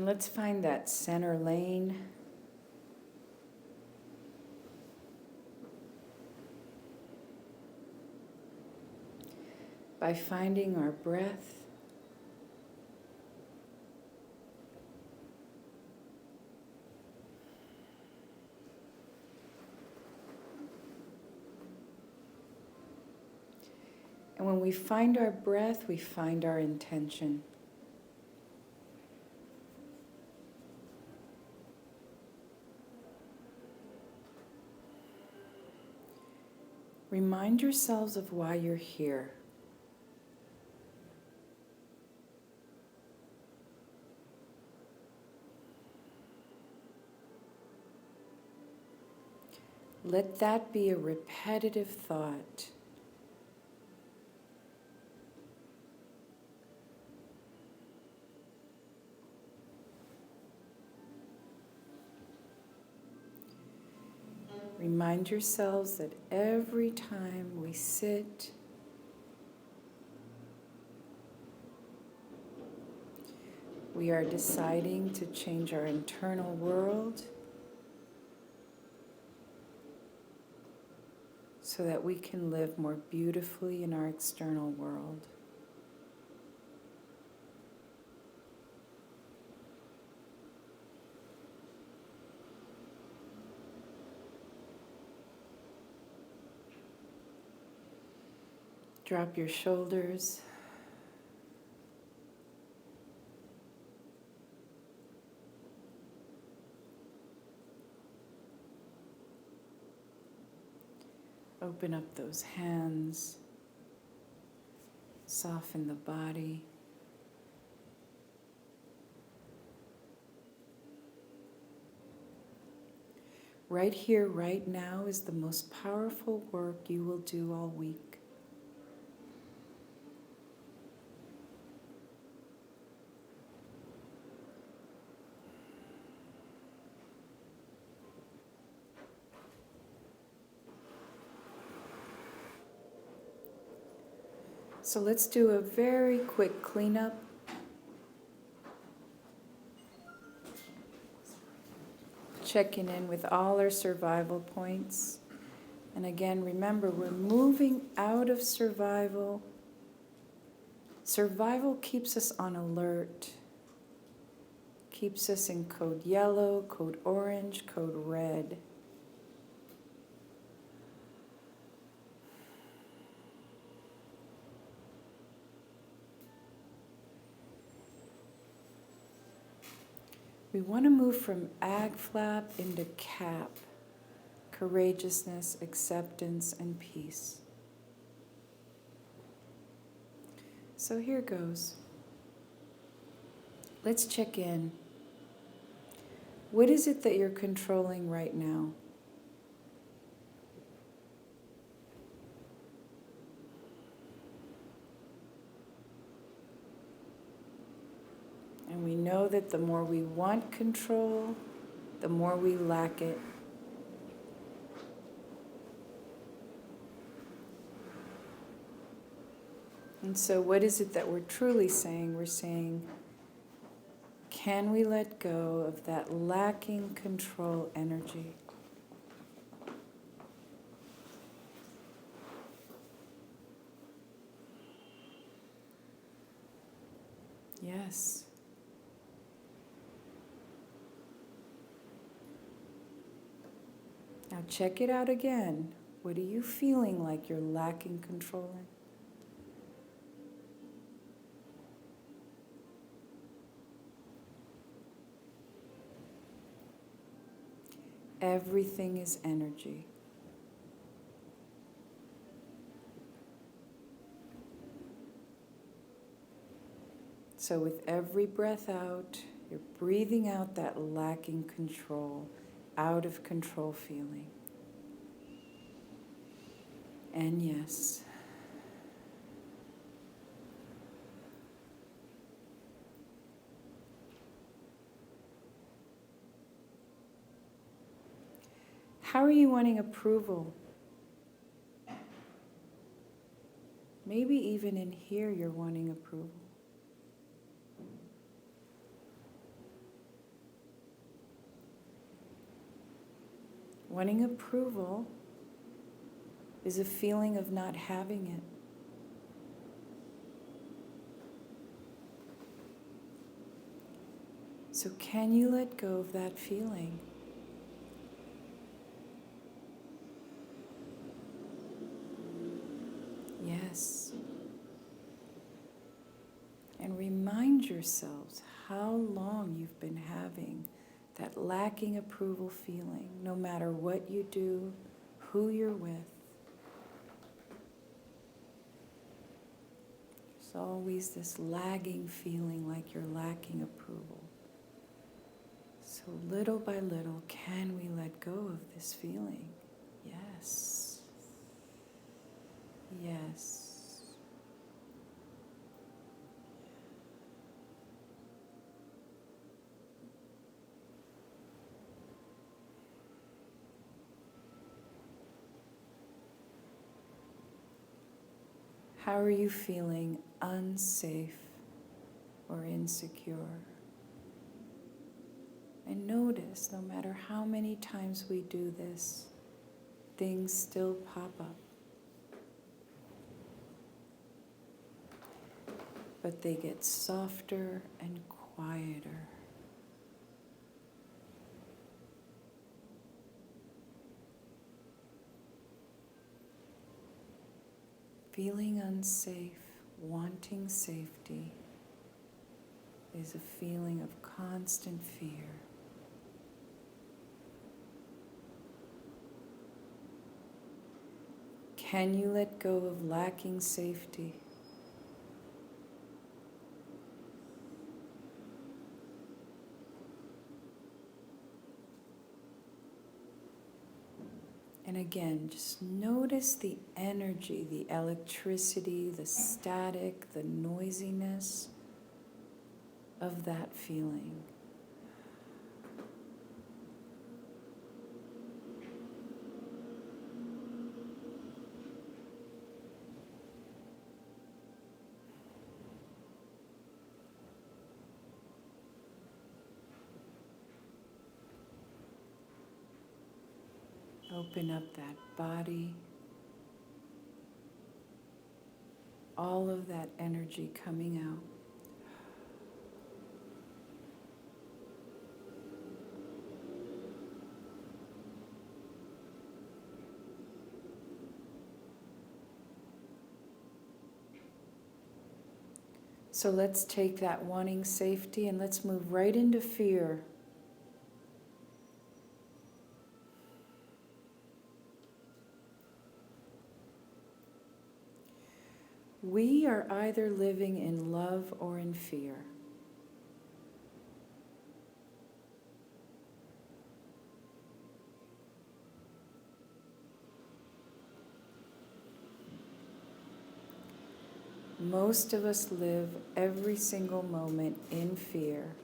And let's find that center lane. By finding our breath. And when we find our breath, we find our intention. Remind yourselves of why you're here. Let that be a repetitive thought. Remind yourselves that every time we sit, we are deciding to change our internal world so that we can live more beautifully in our external world. Drop your shoulders. Open up those hands. Soften the body. Right here, right now is the most powerful work you will do all week. So let's do a very quick cleanup. Checking in with all our survival points. And again, remember, we're moving out of survival. Survival keeps us on alert. Keeps us in code yellow, code orange, code red. We want to move from ag flap into cap, courageousness, acceptance, and peace. So here goes. Let's check in. What is it that you're controlling right now? And we know that the more we want control, the more we lack it. And so what is it that we're truly saying? We're saying, can we let go of that lacking control energy? Yes. Now check it out again. What are you feeling like you're lacking control in? Everything is energy. So with every breath out, you're breathing out that lacking control, out of control feeling. And yes. How are you wanting approval? Maybe even in here you're wanting approval. Wanting approval is a feeling of not having it. So can you let go of that feeling? Yes. And remind yourselves how long you've been having that lacking approval feeling, no matter what you do, who you're with. There's always this lagging feeling like you're lacking approval. So little by little, can we let go of this feeling? Yes. Yes. How are you feeling unsafe or insecure? And notice, no matter how many times we do this, things still pop up. But they get softer and quieter. Feeling unsafe, wanting safety, is a feeling of constant fear. Can you let go of lacking safety? And again, just notice the energy, the electricity, the static, the noisiness of that feeling. Open up that body, all of that energy coming out. So let's take that wanting safety and let's move right into fear. We are either living in love or in fear. Most of us live every single moment in fear.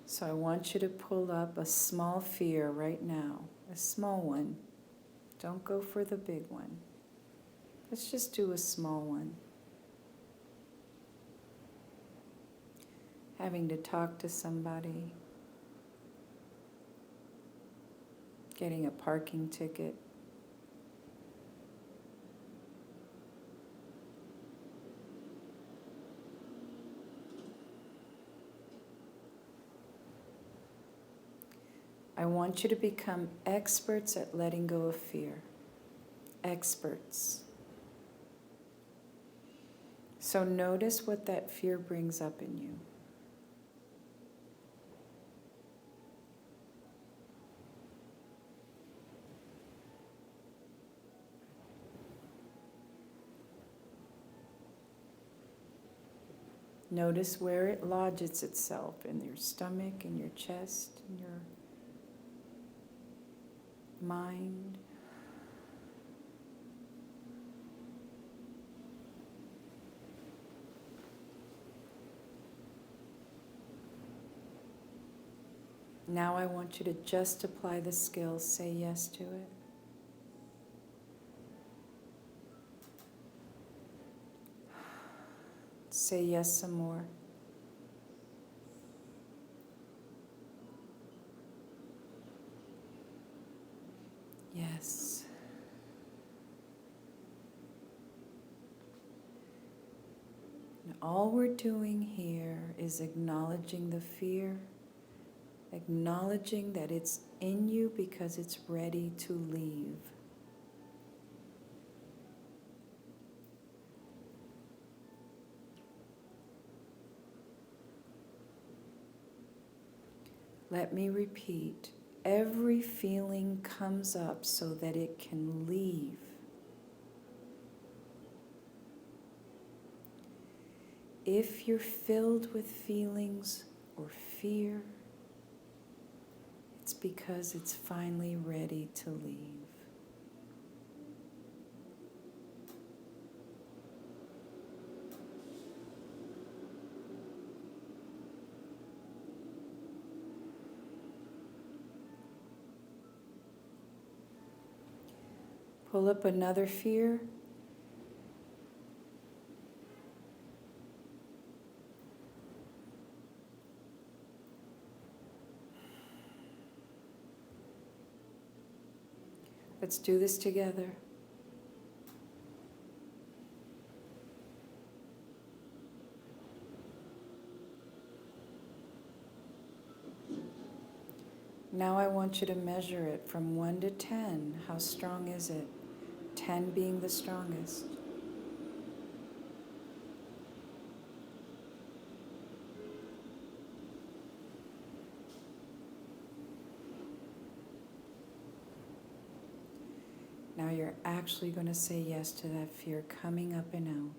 So I want you to pull up a small fear right now, a small one. Don't go for the big one. Let's just do a small one. Having to talk to somebody, getting a parking ticket, I want you to become experts at letting go of fear. Experts. So notice what that fear brings up in you. Notice where it lodges itself, in your stomach, in your chest, in your mind. Now I want you to just apply the skills, say yes to it. Say yes some more. Yes. And all we're doing here is acknowledging the fear, acknowledging that it's in you because it's ready to leave. Let me repeat, every feeling comes up so that it can leave. If you're filled with feelings or fear, it's because it's finally ready to leave. Pull up another fear. Let's do this together. Now I want you to measure it from 1 to 10. How strong is it? 10 being the strongest. Now you're actually going to say yes to that fear coming up and out.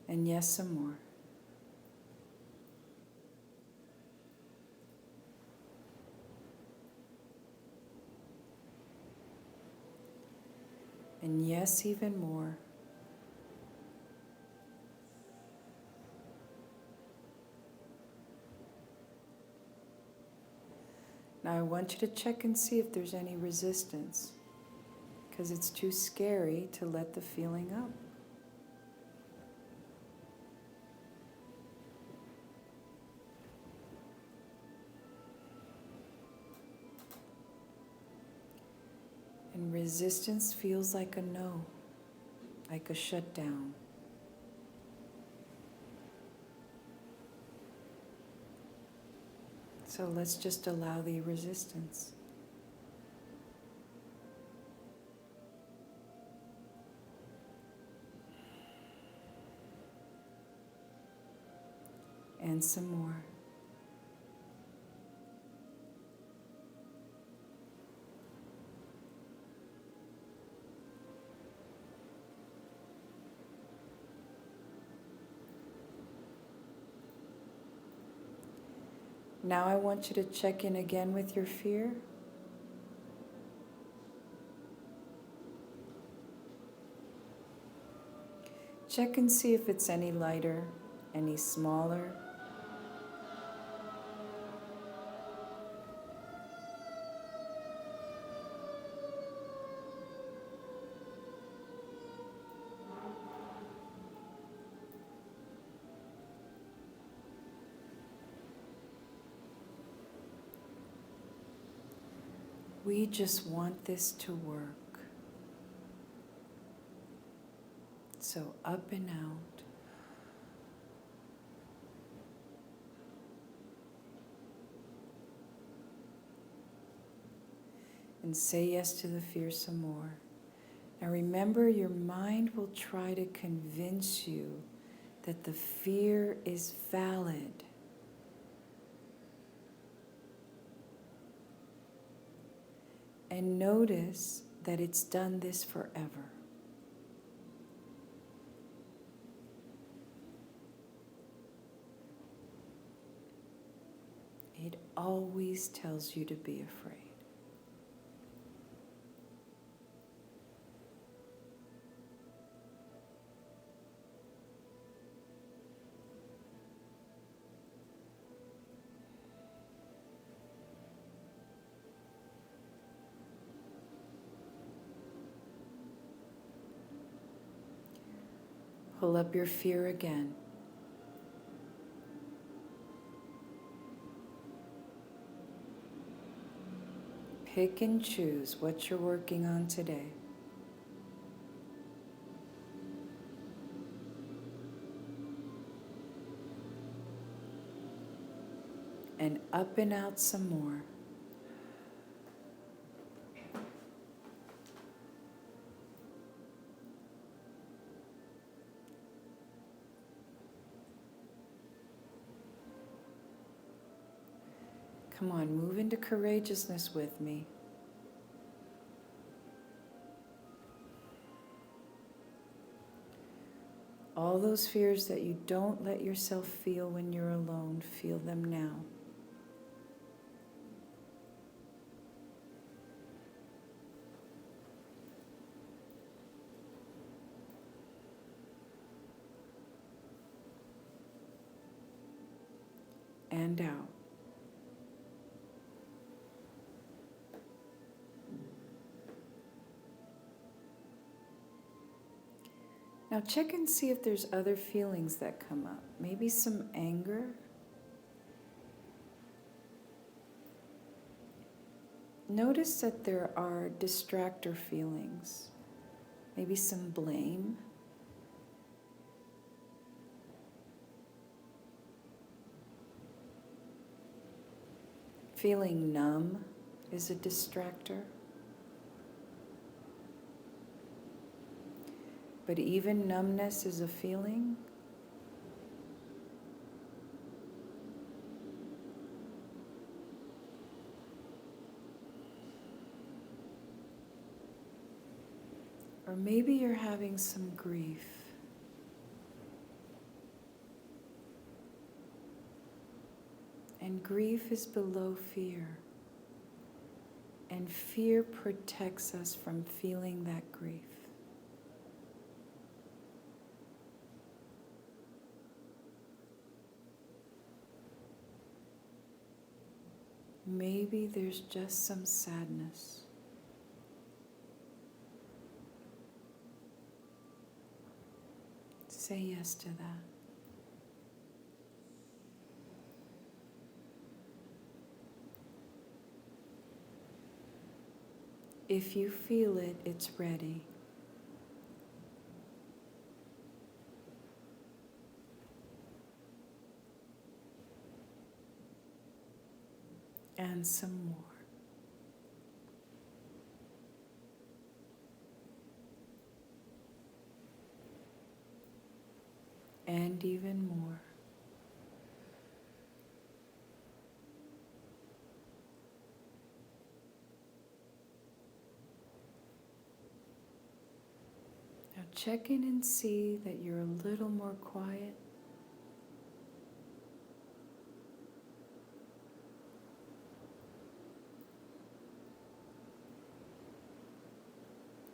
And yes, some more. And yes, even more. Now I want you to check and see if there's any resistance, because it's too scary to let the feeling up. And resistance feels like a no, like a shutdown. So let's just allow the resistance. And some more. Now I want you to check in again with your fear. Check and see if it's any lighter, any smaller. We just want this to work. So up and out. And say yes to the fear some more. Now remember, your mind will try to convince you that the fear is valid. And notice that it's done this forever. It always tells you to be afraid. Pull up your fear again. Pick and choose what you're working on today. And up and out some more. Come on, move into courageousness with me. All those fears that you don't let yourself feel when you're alone, feel them now. And out. Now check and see if there's other feelings that come up. Maybe some anger. Notice that there are distractor feelings. Maybe some blame. Feeling numb is a distractor. But even numbness is a feeling. Or maybe you're having some grief. And grief is below fear. And fear protects us from feeling that grief. Maybe there's just some sadness. Say yes to that. If you feel it, it's ready. And some more. And even more. Now check in and see that you're a little more quiet.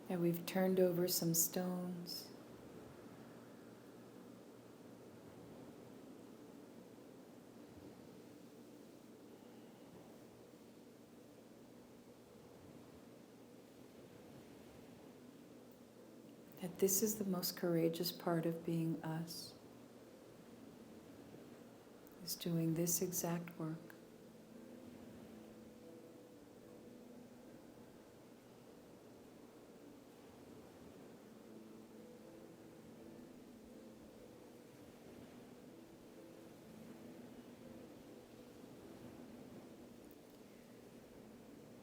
That we've turned over some stones. That this is the most courageous part of being us. Is doing this exact work.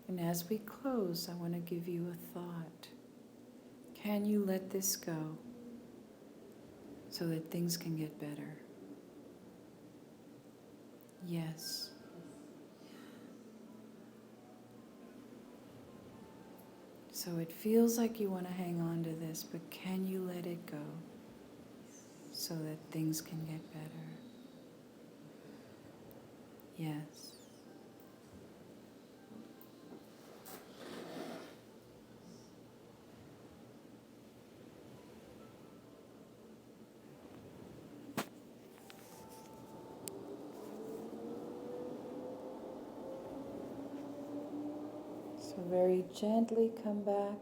And as we close, I want to give you a thought. Can you let this go so that things can get better? Yes. So it feels like you want to hang on to this, but can you let it go so that things can get better? Yes. So very gently come back